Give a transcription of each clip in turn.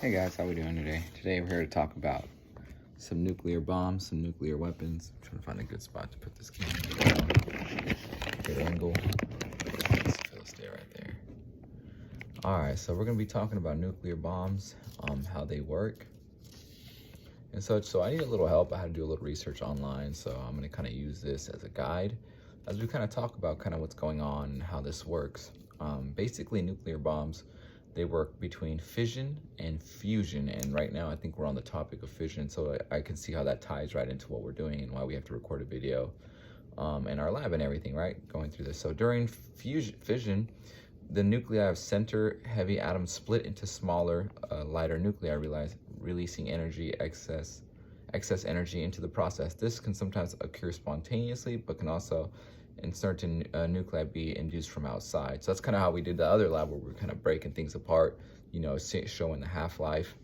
Hey guys, how we doing today? Today we're here to talk about some nuclear bombs, some nuclear weapons. I'm trying to find a good spot to put this camera. Good angle. It'll stay right there. Alright, so we're going to be talking about nuclear bombs, how they work, and such. So I need a little help. I had to do a little research online, so I'm going to kind of use this as a guide as we kind of talk about kind of what's going on and how this works. Basically, nuclear bombs, they work between fission and fusion, and right now I think we're on the topic of fission, so I can see how that ties right into what we're doing and why we have to record a video in our lab and everything, right? Going through this. So during fission, the nuclei of center heavy atoms split into smaller, lighter nuclei, releasing excess energy into the process. This can sometimes occur spontaneously, but can also in certain nuclei be induced from outside. So that's kind of how we did the other lab, where we're kind of breaking things apart, you know, showing the half-life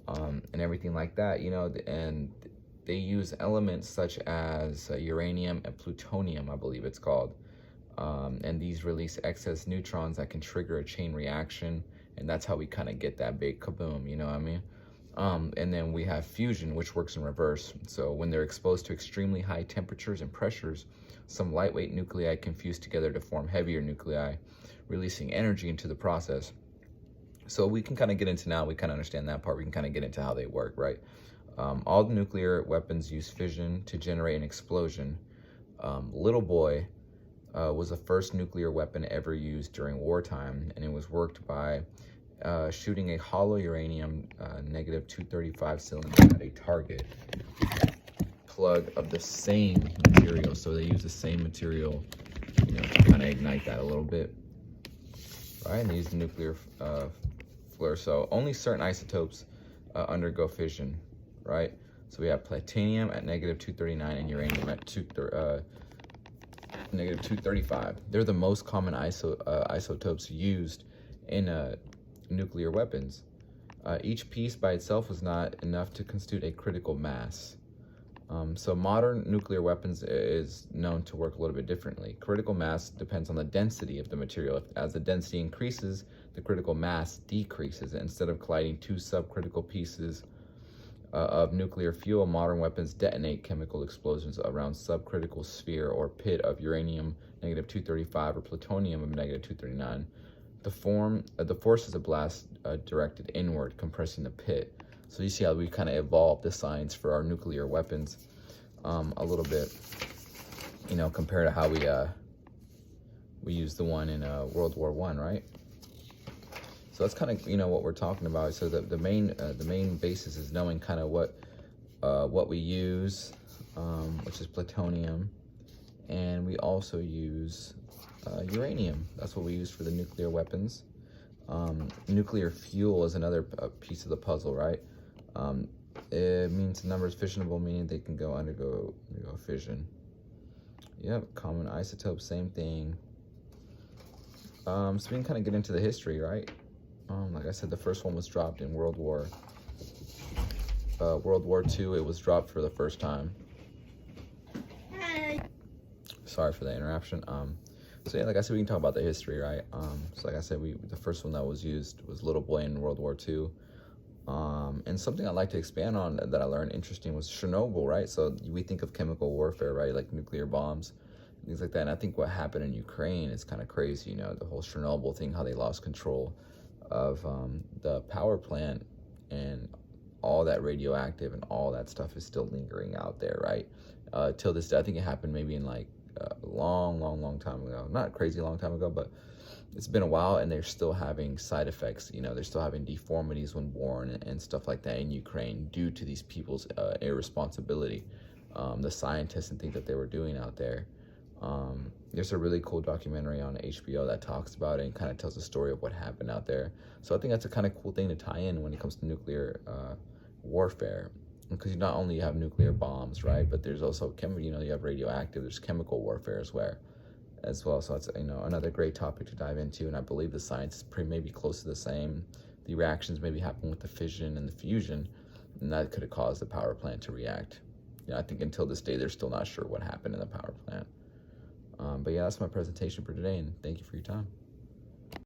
and everything like that, you know. And they use elements such as uranium and plutonium, I believe it's called, and these release excess neutrons that can trigger a chain reaction, and that's how we kind of get that big kaboom, you know what I mean? And then we have fusion, which works in reverse. So when they're exposed to extremely high temperatures and pressures, some lightweight nuclei can fuse together to form heavier nuclei, releasing energy into the process. So we can kind of get into, now we kind of understand that part, we can kind of get into how they work, right? All the nuclear weapons use fission to generate an explosion. Little Boy was the first nuclear weapon ever used during wartime, and it was worked by shooting a hollow uranium -235 cylinder at a target plug of the same material. So they use the same material, you know, to kind of ignite that a little bit, right? And they use the nuclear flare. So only certain isotopes undergo fission, right? So we have platinum at -239 and uranium at -235. They're the most common isotopes used in nuclear weapons. Each piece by itself was not enough to constitute a critical mass. So modern nuclear weapons is known to work a little bit differently. Critical mass depends on the density of the material. As the density increases, the critical mass decreases. Instead of colliding two subcritical pieces of nuclear fuel, modern weapons detonate chemical explosions around subcritical sphere or pit of uranium -235 or plutonium of -239. The force is a blast directed inward, compressing the pit. So you see how we kind of evolved the science for our nuclear weapons a little bit, you know, compared to how we used the one in World War I, right? So that's kind of, you know, what we're talking about. So the main basis is knowing kind of what we use, which is plutonium, and we also use uranium. That's what we use for the nuclear weapons. Nuclear fuel is another piece of the puzzle, right? It means the number is fissionable, meaning they can undergo fission. Yep, common isotope, same thing. So we can kind of get into the history, right? Like I said, the first one was dropped in World War II. It was dropped for the first time. Sorry for the interruption. So yeah, like I said, we can talk about the history, right? So like I said, the first one that was used was Little Boy in World War II. And something I'd like to expand on that I learned interesting was Chernobyl, right? So we think of chemical warfare, right? Like nuclear bombs, things like that. And I think what happened in Ukraine is kind of crazy, you know, the whole Chernobyl thing, how they lost control of the power plant, and all that radioactive and all that stuff is still lingering out there, right? Till this day. I think it happened maybe in like a long time ago. Not a crazy long time ago, but it's been a while, and they're still having side effects. You know, they're still having deformities when born and stuff like that in Ukraine due to these people's irresponsibility, the scientists and things that they were doing out there. There's a really cool documentary on HBO that talks about it and kind of tells the story of what happened out there. So I think that's a kind of cool thing to tie in when it comes to nuclear warfare, because you not only have nuclear bombs, right, but there's also you know, you have radioactive, there's chemical warfare as well. So it's, you know, another great topic to dive into, and I believe the science is maybe close to the same. The reactions maybe happen with the fission and the fusion, and that could have caused the power plant to react. You know, I think until this day, they're still not sure what happened in the power plant. But yeah, that's my presentation for today, and thank you for your time.